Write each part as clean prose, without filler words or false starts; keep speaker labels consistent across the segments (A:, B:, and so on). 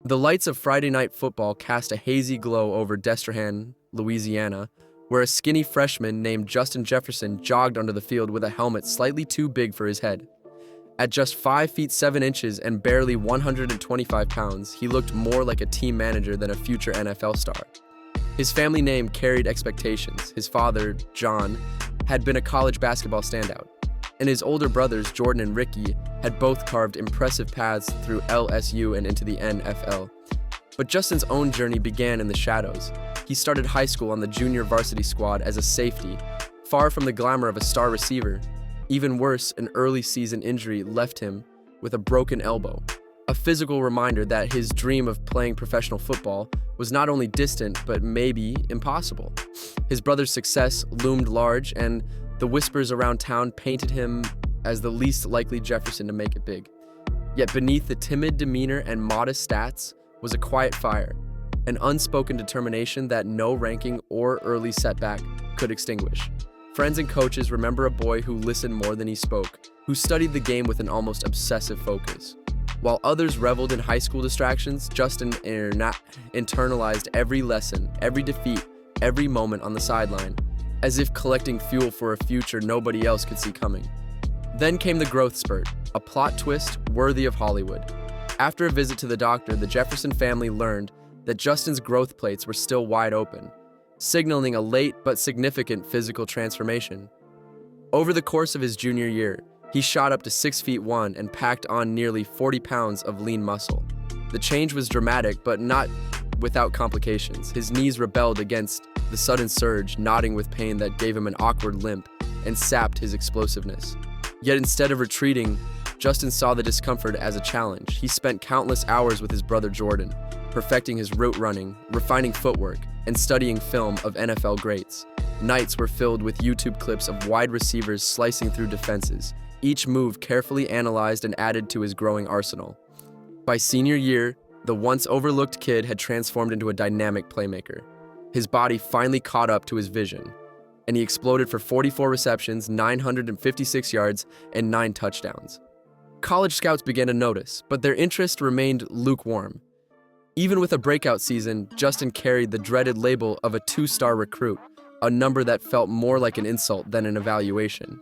A: The lights of Friday night football cast a hazy glow over Destrehan, Louisiana, where a skinny freshman named Justin Jefferson jogged onto the field with a helmet slightly too big for his head. At just 5 feet 7 inches and barely 125 pounds, he looked more like a team manager than a future NFL star. His family name carried expectations. His father, John, had been a college basketball standout, and his older brothers, Jordan and Ricky, had both carved impressive paths through LSU and into the NFL. But Justin's own journey began in the shadows. He started high school on the junior varsity squad as a safety, far from the glamour of a star receiver. Even worse, an early season injury left him with a broken elbow, a physical reminder that his dream of playing professional football was not only distant, but maybe impossible. His brother's success loomed large, and the whispers around town painted him as the least likely Jefferson to make it big. Yet beneath the timid demeanor and modest stats was a quiet fire, an unspoken determination that no ranking or early setback could extinguish. Friends and coaches remember a boy who listened more than he spoke, who studied the game with an almost obsessive focus. While others reveled in high school distractions, Justin internalized every lesson, every defeat, every moment on the sideline, as if collecting fuel for a future nobody else could see coming. Then came the growth spurt, a plot twist worthy of Hollywood. After a visit to the doctor, the Jefferson family learned that Justin's growth plates were still wide open, signaling a late but significant physical transformation. Over the course of his junior year, he shot up to 6 feet 1 and packed on nearly 40 pounds of lean muscle. The change was dramatic, but not without complications. His knees rebelled against the sudden surge, knotting with pain that gave him an awkward limp and sapped his explosiveness. Yet instead of retreating, Justin saw the discomfort as a challenge. He spent countless hours with his brother Jordan, perfecting his route running, refining footwork, and studying film of NFL greats. Nights were filled with YouTube clips of wide receivers slicing through defenses, each move carefully analyzed and added to his growing arsenal. By senior year, the once overlooked kid had transformed into a dynamic playmaker. His body finally caught up to his vision, and he exploded for 44 receptions, 956 yards, and 9 touchdowns. College scouts began to notice, but their interest remained lukewarm. Even with a breakout season, Justin carried the dreaded label of a 2-star recruit, a number that felt more like an insult than an evaluation.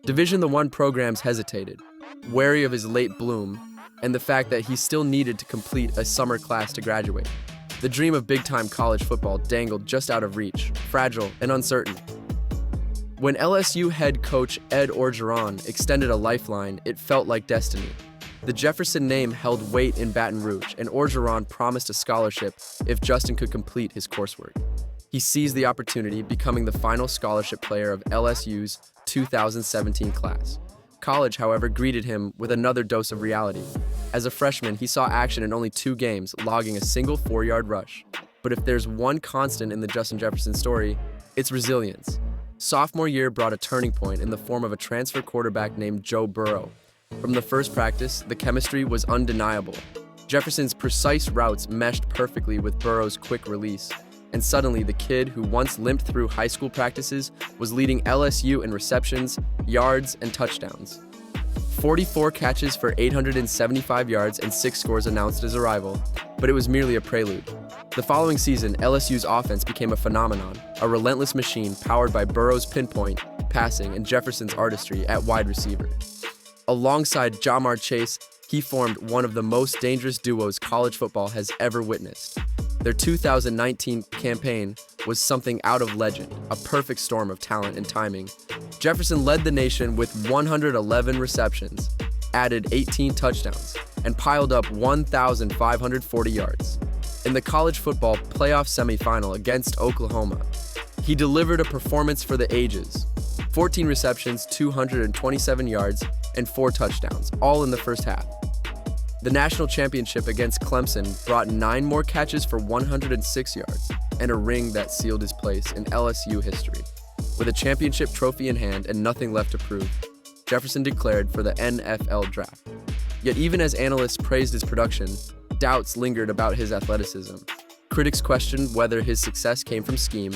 A: Division I programs hesitated, wary of his late bloom and the fact that he still needed to complete a summer class to graduate. The dream of big-time college football dangled just out of reach, fragile and uncertain. When LSU head coach Ed Orgeron extended a lifeline, it felt like destiny. The Jefferson name held weight in Baton Rouge, and Orgeron promised a scholarship if Justin could complete his coursework. He seized the opportunity, becoming the final scholarship player of LSU's 2017 class. College, however, greeted him with another dose of reality. As a freshman, he saw action in only 2 games, logging a single 4-yard rush. But if there's one constant in the Justin Jefferson story, it's resilience. Sophomore year brought a turning point in the form of a transfer quarterback named Joe Burrow. From the first practice, the chemistry was undeniable. Jefferson's precise routes meshed perfectly with Burrow's quick release, and suddenly the kid who once limped through high school practices was leading LSU in receptions, yards, and touchdowns. 44 catches for 875 yards and 6 scores announced his arrival, but it was merely a prelude. The following season, LSU's offense became a phenomenon, a relentless machine powered by Burrow's pinpoint passing and Jefferson's artistry at wide receiver. Alongside Jamar Chase, he formed one of the most dangerous duos college football has ever witnessed. Their 2019 campaign was something out of legend, a perfect storm of talent and timing. Jefferson led the nation with 111 receptions, added 18 touchdowns, and piled up 1,540 yards. In the college football playoff semifinal against Oklahoma, he delivered a performance for the ages. 14 receptions, 227 yards, and 4 touchdowns, all in the first half. The national championship against Clemson brought 9 more catches for 106 yards, and a ring that sealed his place in LSU history. With a championship trophy in hand and nothing left to prove, Jefferson declared for the NFL draft. Yet even as analysts praised his production, doubts lingered about his athleticism. Critics questioned whether his success came from scheme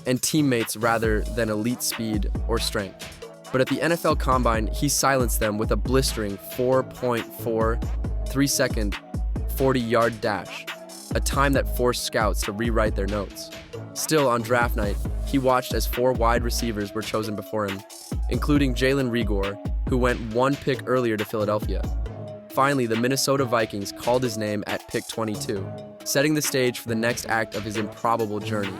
A: and teammates rather than elite speed or strength. But at the NFL Combine, he silenced them with a blistering 4.43-second 40-yard dash, a time that forced scouts to rewrite their notes. Still, on draft night, he watched as 4 wide receivers were chosen before him, including Jalen Rigor, who went 1 pick earlier to Philadelphia. Finally, the Minnesota Vikings called his name at pick 22, setting the stage for the next act of his improbable journey.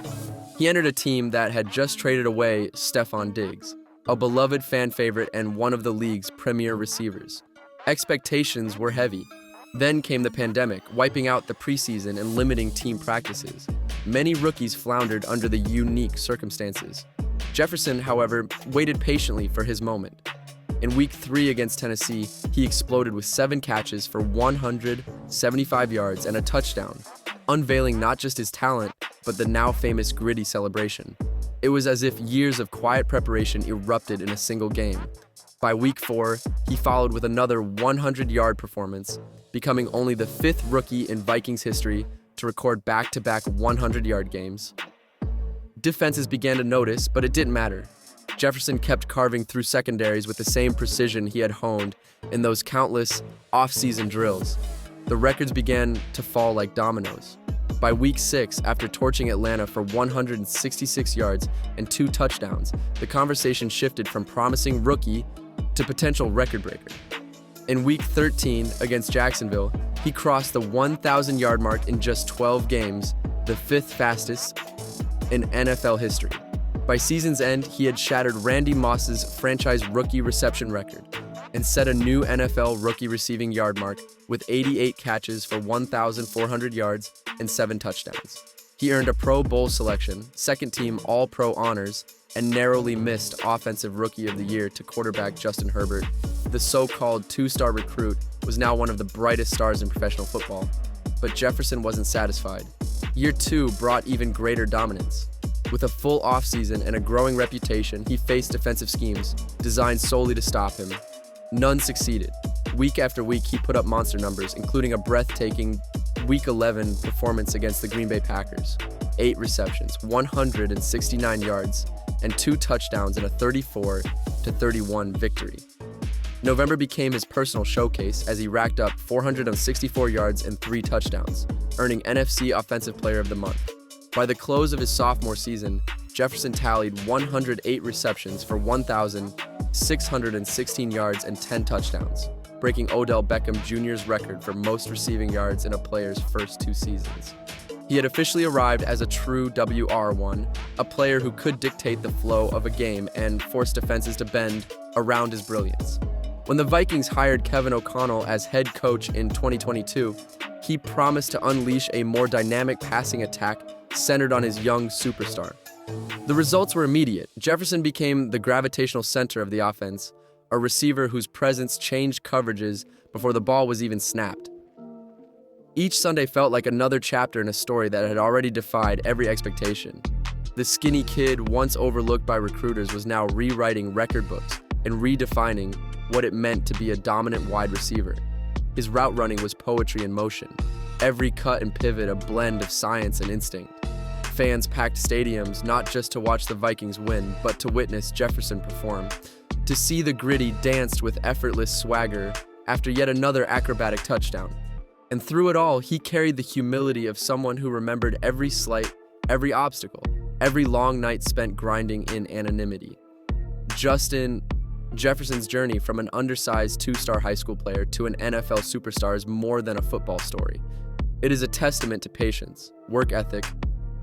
A: He entered a team that had just traded away Stephon Diggs, a beloved fan favorite and one of the league's premier receivers. Expectations were heavy. Then came the pandemic, wiping out the preseason and limiting team practices. Many rookies floundered under the unique circumstances. Jefferson, however, waited patiently for his moment. In Week 3 against Tennessee, he exploded with 7 catches for 175 yards and a touchdown, unveiling not just his talent, but the now famous gritty celebration. It was as if years of quiet preparation erupted in a single game. By Week 4, he followed with another 100-yard performance, becoming only the 5th rookie in Vikings history to record back-to-back 100-yard games. Defenses began to notice, but it didn't matter. Jefferson kept carving through secondaries with the same precision he had honed in those countless off-season drills. The records began to fall like dominoes. By Week 6, after torching Atlanta for 166 yards and 2 touchdowns, the conversation shifted from promising rookie to potential record breaker. In Week 13 against Jacksonville, he crossed the 1,000-yard mark in just 12 games, the 5th fastest in NFL history. By season's end, he had shattered Randy Moss's franchise rookie reception record and set a new NFL rookie receiving yard mark with 88 catches for 1,400 yards and 7 touchdowns. He earned a Pro Bowl selection, second-team All-Pro honors, and narrowly missed Offensive Rookie of the Year to quarterback Justin Herbert. The so-called 2-star recruit was now one of the brightest stars in professional football. But Jefferson wasn't satisfied. Year 2 brought even greater dominance. With a full offseason and a growing reputation, he faced defensive schemes designed solely to stop him. None succeeded. Week after week, he put up monster numbers, including a breathtaking Week 11 performance against the Green Bay Packers. 8 receptions, 169 yards, and 2 touchdowns in a 34-31 victory. November became his personal showcase as he racked up 464 yards and 3 touchdowns, earning NFC Offensive Player of the Month. By the close of his sophomore season, Jefferson tallied 108 receptions for 1,616 yards and 10 touchdowns, breaking Odell Beckham Jr.'s record for most receiving yards in a player's first 2 seasons. He had officially arrived as a true WR1, a player who could dictate the flow of a game and force defenses to bend around his brilliance. When the Vikings hired Kevin O'Connell as head coach in 2022, he promised to unleash a more dynamic passing attack centered on his young superstar. The results were immediate. Jefferson became the gravitational center of the offense, a receiver whose presence changed coverages before the ball was even snapped. Each Sunday felt like another chapter in a story that had already defied every expectation. The skinny kid, once overlooked by recruiters, was now rewriting record books and redefining what it meant to be a dominant wide receiver. His route running was poetry in motion, every cut and pivot a blend of science and instinct. Fans packed stadiums not just to watch the Vikings win, but to witness Jefferson perform, to see the gritty danced with effortless swagger after yet another acrobatic touchdown. And through it all, he carried the humility of someone who remembered every slight, every obstacle, every long night spent grinding in anonymity. Jefferson's journey from an undersized 2-star high school player to an NFL superstar is more than a football story. It is a testament to patience, work ethic,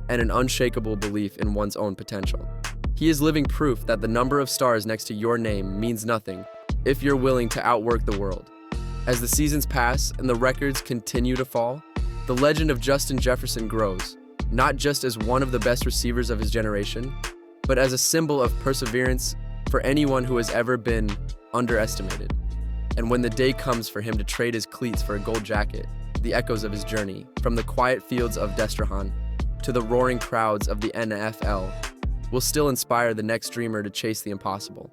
A: and an unshakable belief in one's own potential. He is living proof that the number of stars next to your name means nothing if you're willing to outwork the world. As the seasons pass and the records continue to fall, the legend of Justin Jefferson grows, not just as one of the best receivers of his generation, but as a symbol of perseverance for anyone who has ever been underestimated. And when the day comes for him to trade his cleats for a gold jacket, the echoes of his journey, from the quiet fields of Destrehan to the roaring crowds of the NFL, will still inspire the next dreamer to chase the impossible.